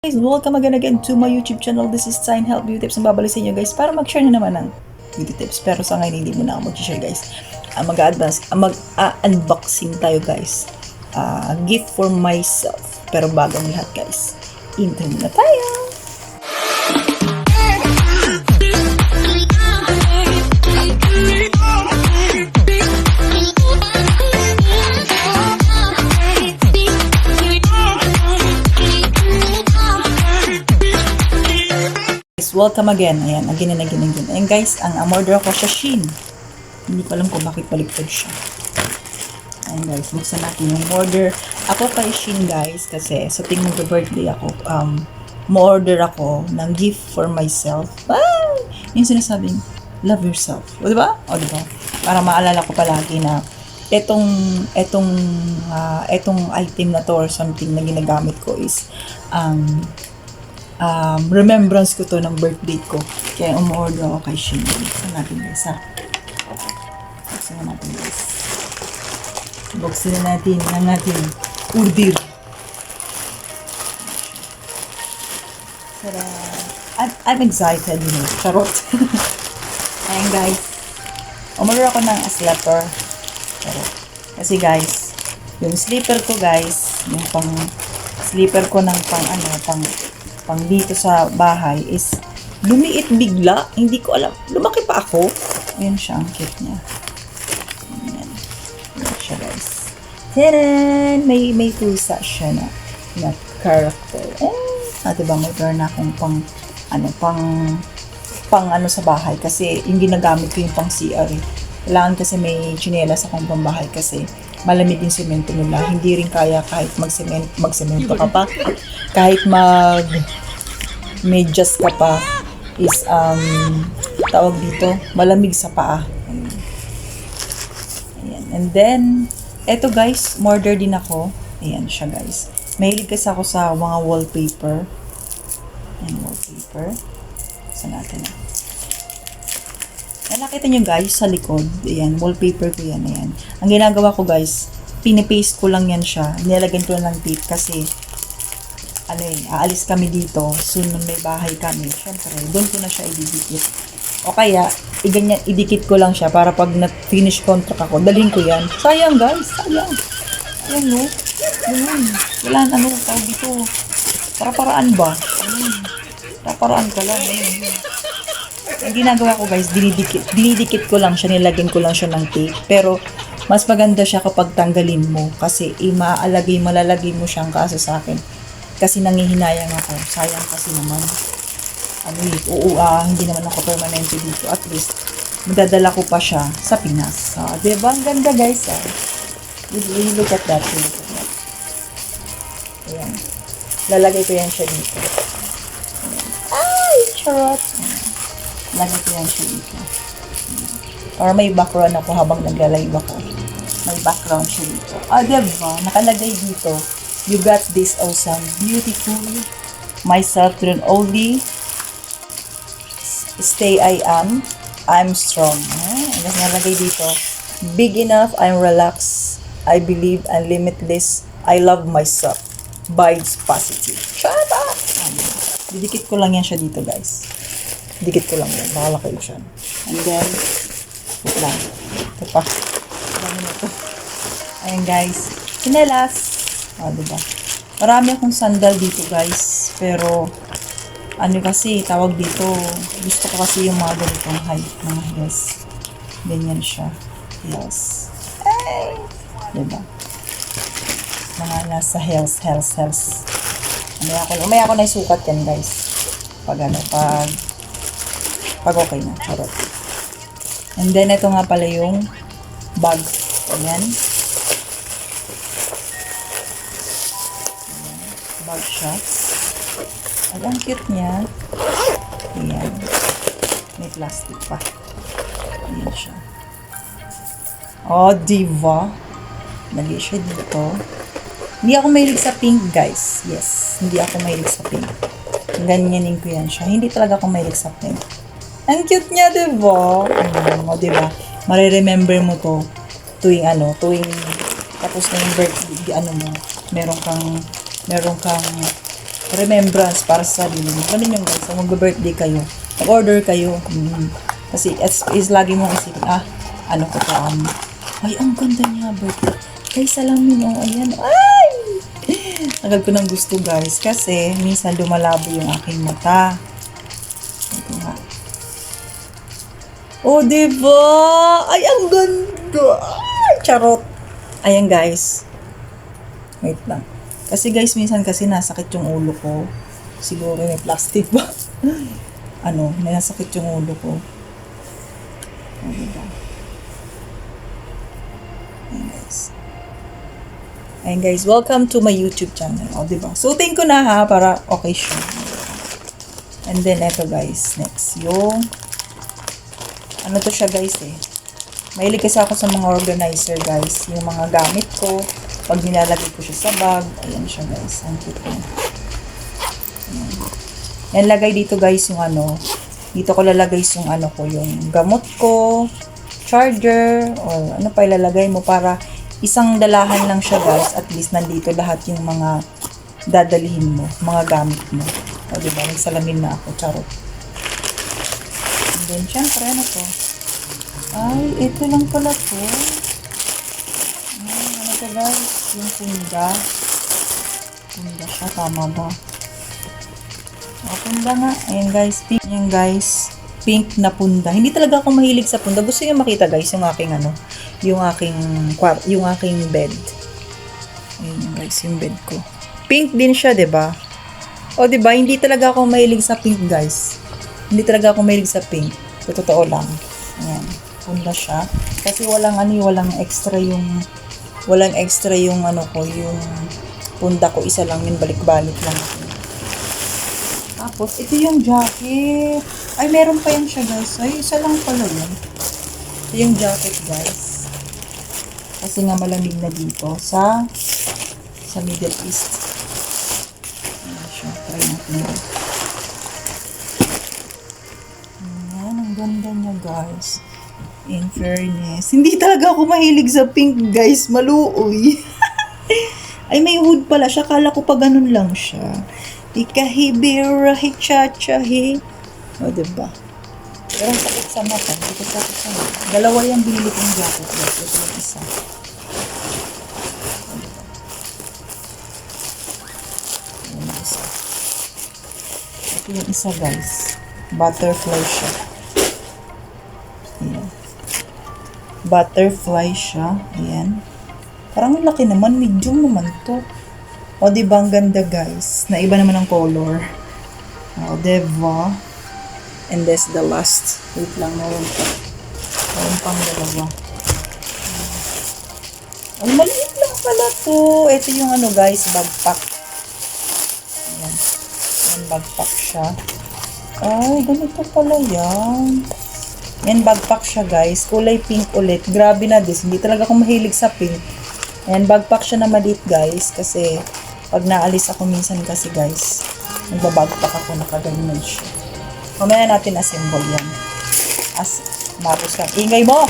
Guys, welcome again to my YouTube channel. This is Sign Help Beauty Tips. Ang babalik sa inyo guys para mag-share na naman ng beauty tips. Pero sa ngayon hindi muna ako mag-share guys. Mag-unboxing tayo guys. Gift for myself. Pero bago ang lahat guys, intro muna tayo. Welcome again. Ayan, again. Ayan guys, ang order ako sa Shein. Hindi ko alam kung bakit baliktad siya. Ayan guys, buksan natin yung order. Ako kay Shein guys, kasi sa ting mag-birthday ako, mo-order ako ng gift for myself. Yung sinasabing, love yourself. O diba? Para maalala ko palagi na etong item na to or something na ginagamit ko is, remembrance ko to ng birthday ko. Kaya umorder ako kay Shein. Buksan natin guys Buksan natin ang ating order. I'm excited, Charot. Ayan guys. Umorder ako ng sleeper. Charot. Kasi guys, yung sleeper ko guys, yung pang sleeper ko ng pang dito sa bahay is lumiit bigla. Hindi ko alam. Lumaki pa ako. Ayan siya. Ang cute niya. Ayan. Ayan siya guys. Taran! May pusa siya na character. Diba may turn na akong pang sa bahay. Kasi yung ginagamit ko yung pang CR. Kailangan kasi may tsinelas akong pambahay kasi malamig yung semento nila. Hindi rin kaya kahit magsemento ka pa. Kahit medyas ka pa is tawag dito, malamig sa paa. Ayan. And then, eto guys, order din ako. Ayan siya guys. Mahilig kasi ako sa mga wallpaper. Ayan, wallpaper. Saan natin na? Nakita nyo guys sa likod. Ayan, wallpaper ko yan. Ayan. Ang ginagawa ko guys, pinipaste ko lang yan siya. Nilalagyan ko lang ng tape kasi aalis kami dito. Soon may bahay kami. Siyempre, doon ko na siya ididikit. O kaya, idikit ko lang siya para pag na-finish contract ako, dalhin ko yan. Sayang guys, sayang. Ayan no. Ayan. Wala na tawag dito. Para-paraan ba? Ayan. Para-paraan ka lang. Ayan. Ang ginagawa ko guys, dinidikit ko lang siya, nilagyan ko lang siya ng tape. Pero, mas maganda siya kapag tanggalin mo. Kasi, malalagay mo siyang kaso sa akin. Kasi nangihinayang ako. Sayang kasi naman. Hindi naman ako permanente dito. At least, madadala ko pa siya sa Pinas. Diba? Ang ganda guys. You look at that. Ayan. Lalagay ko yan siya dito. Ayan. Ay! Charot! Lalagay ko yan siya dito. Or may background ako habang nagla-live ako. May background siya dito. Diba? Nakalagay dito. You got this awesome, beautiful, myself will only stay I'm strong. Tapos nalagay dito, big enough, I'm relaxed, I believe, I'm limitless, I love myself, vibes positive. Shut up! Didikit ko lang yan siya dito guys. Dikit ko lang yan, nakalaki siya. And then, wait lang. Ito pa. Ayan guys, sinelas. Diba? Marami akong sandal dito guys. Pero, kasi, tawag dito, gusto ko kasi yung mga ganitong height, mga heels. Ganyan siya. Heels. Ay! Diba? Mga nasa heels. Umaya ako na isukat yan guys. Pag okay na. Charot. And then, ito nga pala yung bag. Ayan. Bag siya. At ang cute niya. Ayan. May plastic pa. Ayan siya. Diva. Lagi siya dito. Hindi ako mahilig sa pink, guys. Yes. Hindi ako mahilig sa pink. Ganyanin ko yan siya. Hindi talaga ako mahilig sa pink. Ang cute niya, diba? Diba? Mariremember mo to tuwing tapos na yung birthday, meron kang remembrance para sa sarili mo. Ganun yung guys, kung mag-birthday kayo, mag-order kayo. Kasi is lagi mong isipin, ano ko to, ay, ang ganda niya, birthday. Guys, salamin, ayan. Ay! Tagal ko ng gusto, guys. Kasi, minsan lumalabo yung aking mata. Ito nga. Oh, diba? Ay, ang ganda! Ay, charot! Ayan, guys. Wait lang. Kasi, guys, minsan kasi nasakit yung ulo ko. Siguro may plastic ba? May nasakit yung ulo ko. Oh, diba? Ayan, guys. Ayan, guys. Welcome to my YouTube channel. O, diba? Suotin ko na, ha, para okay siya. And then, eto, guys. Next, yung ano to siya, guys, mahilig kasi ako sa mga organizer, guys. Yung mga gamit ko. Pag nilalagay ko siya sa bag. Ayan siya, guys. Ang cute ko. Yan, lagay dito, guys, yung dito ko lalagay yung yung gamot ko, charger, or ano pa ilalagay mo para isang dalahan lang siya, guys. At least nandito lahat yung mga dadalhin mo, mga gamit mo. O, diba? May salamin na ako. Charot. And then, syempre, ano to? Ay, ito lang pala to. Ano to, guys? Yung punda. Punda siya. Tama ba? O, punda nga. Ayan, guys. Pink. Ayan, guys. Pink na punda. Hindi talaga ako mahilig sa punda. Gusto niyo makita, guys, yung aking yung aking bed. Ayan, guys, yung bed ko. Pink din siya, 'di ba? O, 'di ba? Hindi talaga ako mahilig sa pink, guys. Hindi talaga ako mahilig sa pink. Sa totoo lang. Ayan. Punda siya. Kasi walang extra yung yung punda ko. Isa lang yun. Balik-balik lang. Tapos, ito yung jacket. Ay, meron pa yan siya, guys. Ay, isa lang pala yun. Ito yung jacket, guys. Kasi nga malamig na dito sa Middle East. Ayan siya. Try natin. Ayan, ang ganda niya, guys. In fairness. Hindi talaga ako mahilig sa pink, guys. Maluoy. Ay, may hood pala siya. Kala ko pa ganun lang siya. Ikahibira, hichachahi. O, diba? Pero ang sakit sa mata. Hindi ko sakit sa mata. Dalawa yung binili kong jacket. Ito yung isa. Ito yung isa, guys. Butterfly siya. Ayan. Butterfly siya. Ayan. Parang laki naman. Medium naman to. O, diba ang ganda, guys? Na iba naman ang color. O, diba? And that's the last. Wait lang, meron pa. Meron pang dalawa. Ay, maliit lang pala to. Ito yung guys, backpack. Ayan. Ayan, backpack siya. Ay, ganito pala yan. Ayan, backpack siya, guys. Kulay pink ulit. Grabe na this. Hindi talaga ako mahilig sa pink. Ayan, backpack siya na maliit, guys. Kasi, pag naalis ako minsan kasi, guys, nagbabagpack ako, nakaganyan siya. Mamaya natin assemble yan. Tapos lang. Ingay mo!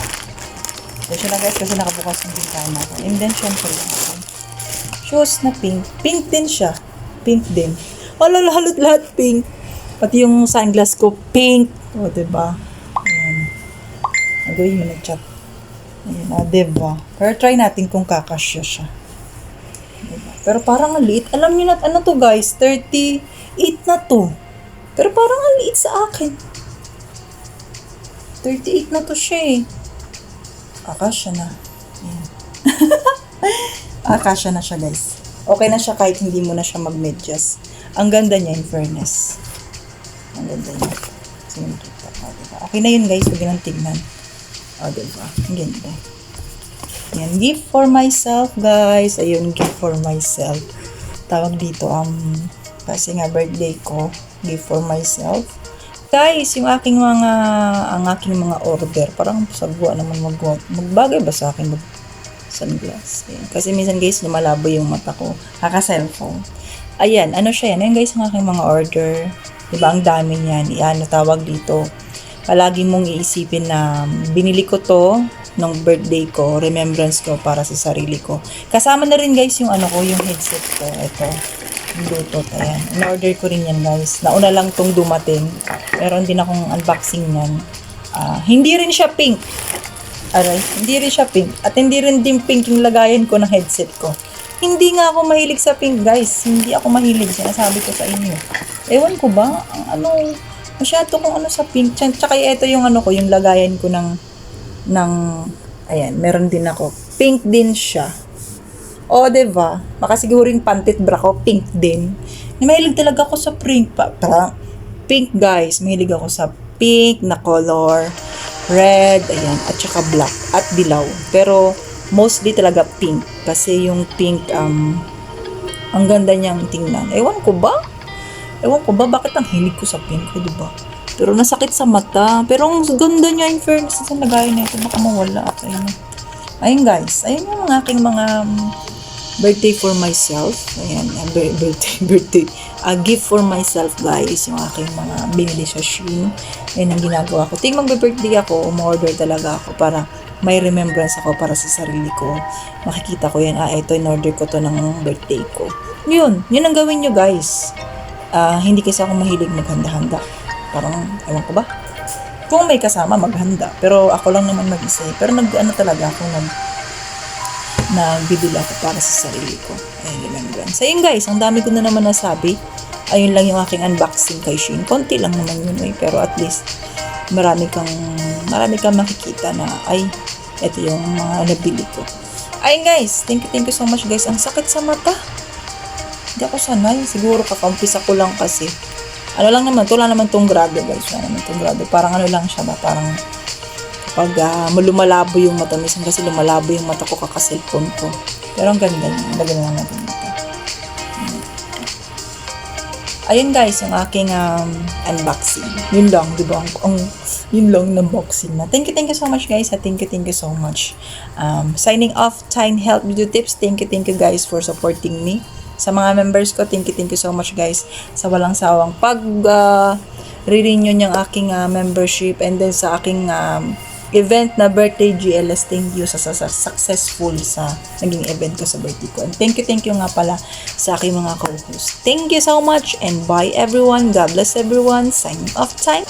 Kasi na, guys, kasi nakabukas yung bintana ko. And then, syempre, shoes na pink. Pink din siya. Pink din. Halot lahat pink. Pati yung sunglass ko, pink. O, diba? Ayan. Nagawin mo nag-chat. Ayan, diba? Pero try natin kung kakasya siya. Diba? Pero parang ang liit. Alam niyo na, ano to, guys? 38 na to. Pero parang ang liit sa akin. 38 na to siya eh. Akasya na. Ayan. Akasya na siya, guys. Okay na siya kahit hindi mo na siya mag-medyas. Ang ganda niya, in fairness. Ang ganda niya. Kasi nakita. Diba? Okay na yun, guys. Huwag nang tignan. Diba? Ang ganda. Ayan. Gift for myself, guys. Ayun, gift for myself. Tawag dito, kasi nga birthday ko. Gift for myself. Guys, yung aking mga order, parang sagwa naman magbagay ba sa akin sunglass. Ayan. Kasi minsan, guys, lumalabo yung mata ko. Kaka-cellphone. Ayan, ano siya yan? Ayan, guys, ang aking mga order. Diba, ang dami niyan. Iyan, tawag dito. Palagi mong iisipin na binili ko to nung birthday ko, remembrance ko para sa sarili ko. Kasama na rin, guys, yung yung headset ko. Ito. Bluetooth. Ayan. In-order ko rin yan, guys. Nauna lang tong dumating. Meron din akong unboxing yan. Hindi rin siya pink. Aray, hindi rin siya pink. At hindi rin din pink yung lagayan ko ng headset ko. Hindi nga ako mahilig sa pink, guys. Hindi ako mahilig. Sinasabi ko sa inyo. Ewan ko ba? Masyado kung ano sa pink. Tsaka ito yung ano ko, yung lagayan ko ayan, meron din ako. Pink din siya. O, diba? Makasiguring pantit bra ko, pink din. Mahilig talaga ako sa pink. Pink, guys. Mahilig ako sa pink na color. Red, ayan, at saka black. At dilaw. Pero, mostly talaga pink. Kasi yung pink, ang ganda niyang tingnan. Ewan ko ba, bakit ang hilig ko sa pink ko, diba? Pero nasakit sa mata. Pero ang ganda niya, in fairness, sa lagayan na ito, baka mawala. Ayun, guys. Ayun yung aking mga birthday for myself. Ayan, birthday. Gift for myself, guys. Yung aking mga binili sa Shein. Ayan ang ginagawa ko. Ting magbe-birthday ako, umorder talaga ako para may remembrance ako para sa sarili ko. Makikita ko yan, ito, in-order ko to ng birthday ko. Yun ang gawin nyo, guys. Hindi kasi ako mahilig maghanda-handa. Parang, ewan ko ba? Kung may kasama, maghanda. Pero ako lang naman mag-isa. Pero talaga ako nagbibili ako para sa sarili ko. Ayun, remembrance. So, yun guys, ang dami ko na naman nasabi. Ayun lang yung aking unboxing kay Shein. Konti lang naman yun, pero at least marami kang makikita na, ito yung mga nabili ko. Ayun guys, thank you so much guys. Ang sakit sa mata. Hindi ako sanay. Siguro kakaumpisa ko lang kasi. Wala naman tong grado guys. Parang lang siya ba? Parang pag lumalabo yung mata, minsan kasi lumalabo yung mata ko kaka-cellphone ko. Pero ang ganda niya. Lagyan na natin ito. Ayun guys, yung aking unboxing. Yun lang, di ba? Yun lang ng unboxing na. Thank you so much guys. Thank you so much. Signing off, Time Health Video Tips. Thank you guys for supporting me. Sa mga members ko, thank you so much guys. Sa walang sawang re-renew niyang aking membership, and then sa aking event na birthday GLS, thank you sa successful sa naging event ko sa birthday ko. And thank you nga pala sa aking mga co-host. Thank you so much and bye everyone. God bless everyone. Signing off, Time.